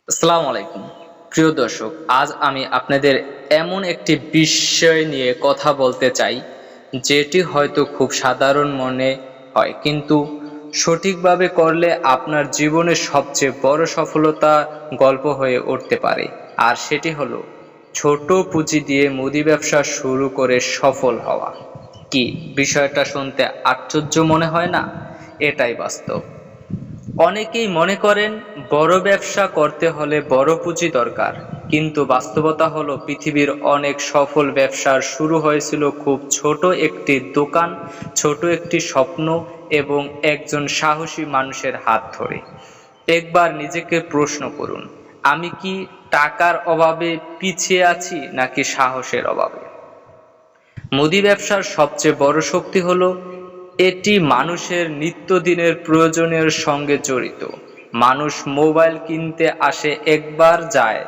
আসসালামু আলাইকুম প্রিয় দর্শক, আজ আমি আপনাদের এমন একটি বিষয় নিয়ে কথা বলতে চাই যেটি হয়তো খুব সাধারণ মনে হয়, কিন্তু সঠিকভাবে করলে আপনার জীবনের সবচেয়ে বড় সফলতা গল্প হয়ে উঠতে পারে। আর সেটি হলো ছোট পুঁজি দিয়ে মুদি ব্যবসা শুরু করে সফল হওয়া। কি বিষয়টা শুনতে আশ্চর্য মনে হয় না? এটাই বাস্তব। অনেকেই মনে করেন বড় ব্যবসা করতে হলে বড় পুঁজি দরকার, কিন্তু বাস্তবতা হলো পৃথিবীর অনেক সফল ব্যবসার শুরু হয়েছিল খুব ছোট একটি দোকান, ছোট একটি স্বপ্ন এবং একজন সাহসী মানুষের হাত ধরে। একবার নিজেকে প্রশ্ন করুন, আমি কি টাকার অভাবে পিছিয়ে আছি নাকি সাহসের অভাবে? মুদি ব্যবসার সবচেয়ে বড় শক্তি হলো এটি মানুষের নিত্যদিনের প্রয়োজনের সঙ্গে জড়িত। মানুষ মোবাইল কিনতে আসে একবার, যায়,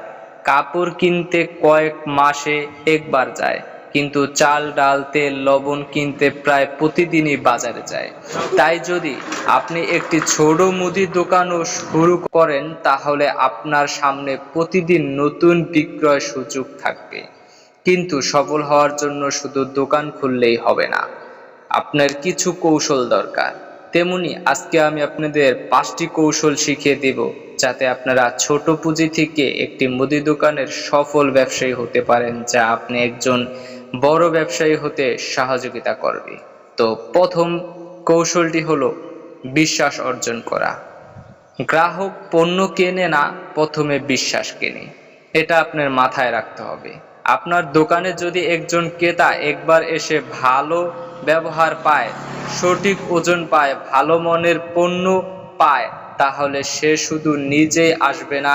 কাপড় কিনতে কয়েক মাসে একবার যায়, কিন্তু চাল ডাল তেল লবণ কিনতে প্রায় প্রতিদিনই বাজারে যায়। তাই যদি আপনি একটি ছোট মুদির দোকানও শুরু করেন, তাহলে আপনার সামনে প্রতিদিন নতুন বিক্রয় সুযোগ থাকবে। কিন্তু সফল হওয়ার জন্য শুধু দোকান খুললেই হবে না, আপনার কিছু কৌশল দরকার। তেমনি আজকে আমি আপনাদের 5টি কৌশল শিখিয়ে দেব, যাতে আপনারা ছোট পুঁজি থেকে একটি মুদি দোকানের সফল ব্যবসায়ী হতে পারেন, যা আপনি একজন বড় ব্যবসায়ী হতে সহযোগিতা করবে। তো প্রথম কৌশলটি হলো বিশ্বাস অর্জন করা। গ্রাহক পণ্য কেনে না, প্রথমে বিশ্বাস কেনে। এটা আপনার মাথায় রাখতে হবে। আপনার দোকানে যদি একজন ক্রেতা একবার এসে ভালো ব্যবহার পায়, সঠিক ওজন পায়, ভালো মানের পণ্য পায়, তাহলে সে শুধু নিজেই আসবে না,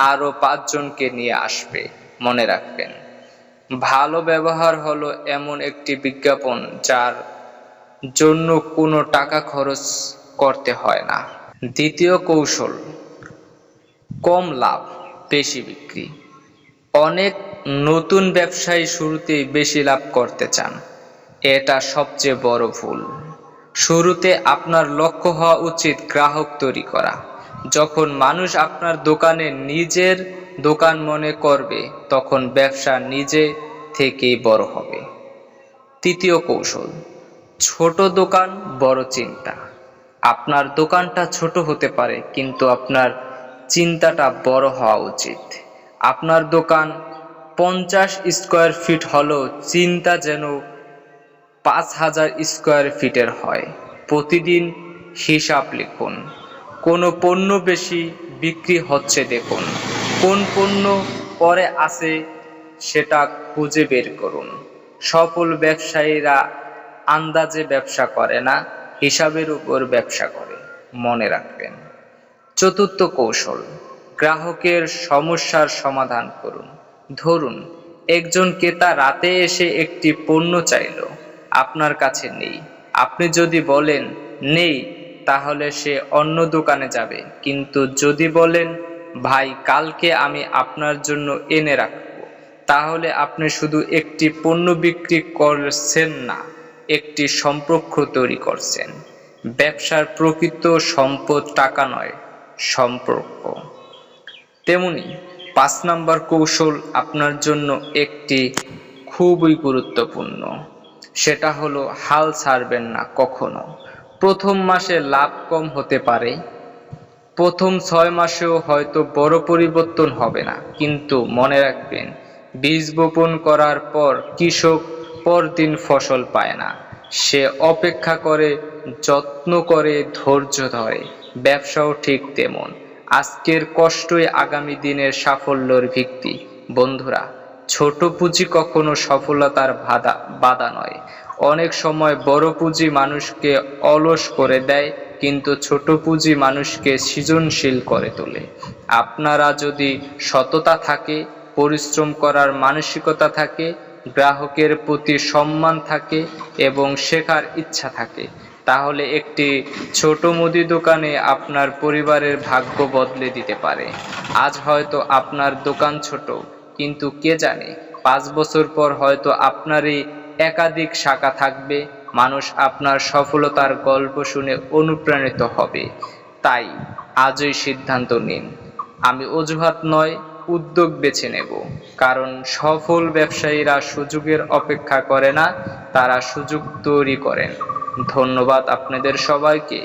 আরো 5 জনকে নিয়ে আসবে। মনে রাখবেন, ভালো ব্যবহার হলো এমন একটি বিজ্ঞাপন যার জন্য কোনো টাকা খরচ করতে হয় না। দ্বিতীয় কৌশল, কম লাভ বেশি বিক্রি। অনেক নতুন ব্যবসায়ী শুরুতেই বেশি লাভ করতে চান, এটা সবচেয়ে বড় ভুল। শুরুতে আপনার লক্ষ্য হওয়া উচিত গ্রাহক তৈরি করা। যখন মানুষ আপনার দোকানে নিজের দোকান মনে করবে, তখন ব্যবসা নিজে থেকেই বড় হবে। তৃতীয় কৌশল, ছোট দোকান বড় চিন্তা। আপনার দোকানটা ছোট হতে পারে, কিন্তু আপনার চিন্তাটা বড় হওয়া উচিত। আপনার দোকান 50 স্কোয়ার ফিট হলেও চিন্তা যেন 5000 স্কোয়ার ফিটের হয়। প্রতিদিন হিসাব লিখুন, কোন পণ্য বেশি বিক্রি হচ্ছে দেখুন, কোন পণ্য পরে আছে সেটা খুঁজে বের করুন। সফল ব্যবসায়ীরা আন্দাজে ব্যবসা করে না, হিসাবের উপর ব্যবসা করে। মনে রাখবেন। চতুর্থ কৌশল, গ্রাহকের সমস্যার সমাধান করুন। ধরুন একজন ক্রেতা রাতে এসে একটি পণ্য চাইল, আপনার কাছে নেই। আপনি যদি বলেন নেই, তাহলে সে অন্য দোকানে যাবে। কিন্তু যদি বলেন ভাই কালকে আমি আপনার জন্য এনে রাখবো, তাহলে আপনি শুধু একটি পণ্য বিক্রি করছেন না, একটি সম্পর্ক তৈরি করছেন। ব্যবসার প্রকৃত সম্পদ টাকা নয়, সম্পর্ক। তেমনি 5 নম্বর কৌশল আপনার জন্য একটি খুবই গুরুত্বপূর্ণ, সেটা হলো হাল ছাড়বেন না কখনো। প্রথম মাসে লাভ কম হতে পারে, প্রথম 6 মাসেও হয়তো বড় পরিবর্তন হবে না, কিন্তু মনে রাখবেন, বীজ বপন করার পর কৃষক পরদিন ফসল পায় না। সে অপেক্ষা করে, যত্ন করে, ধৈর্য ধরে। ব্যবসাও ঠিক তেমন। আজকের কষ্টই আগামী দিনের সাফল্যের ভিত্তি। বন্ধুরা, ছোট পুঁজি কখনো সফলতার বাধা নয়। অনেক সময় বড় পুঁজি মানুষকে অলস করে দেয়, কিন্তু ছোট পুঁজি মানুষকে সৃজনশীল করে তোলে। আপনারা যদি সততা থাকে, পরিশ্রম করার মানসিকতা থাকে, গ্রাহকের প্রতি সম্মান থাকে এবং শেখার ইচ্ছা থাকে, তাহলে একটি ছোট মুদি দোকানে আপনার পরিবারের ভাগ্য বদলে দিতে পারে। আজ হয়তো আপনার দোকান ছোট, কিন্তু কে জানে 5 বছর পর হয়তো আপনারই একাধিক শাখা থাকবে। মানুষ আপনার সফলতার গল্প শুনে অনুপ্রাণিত হবে। তাই আজই সিদ্ধান্ত নিন, আমি অজুহাত নয়, উদ্যোগ বেছে নেব, কারণ সফল ব্যবসায়ীরা সুযোগের অপেক্ষা করে না, তারা সুযোগ তৈরি করেন। ধন্যবাদ আপনাদের সবাইকে।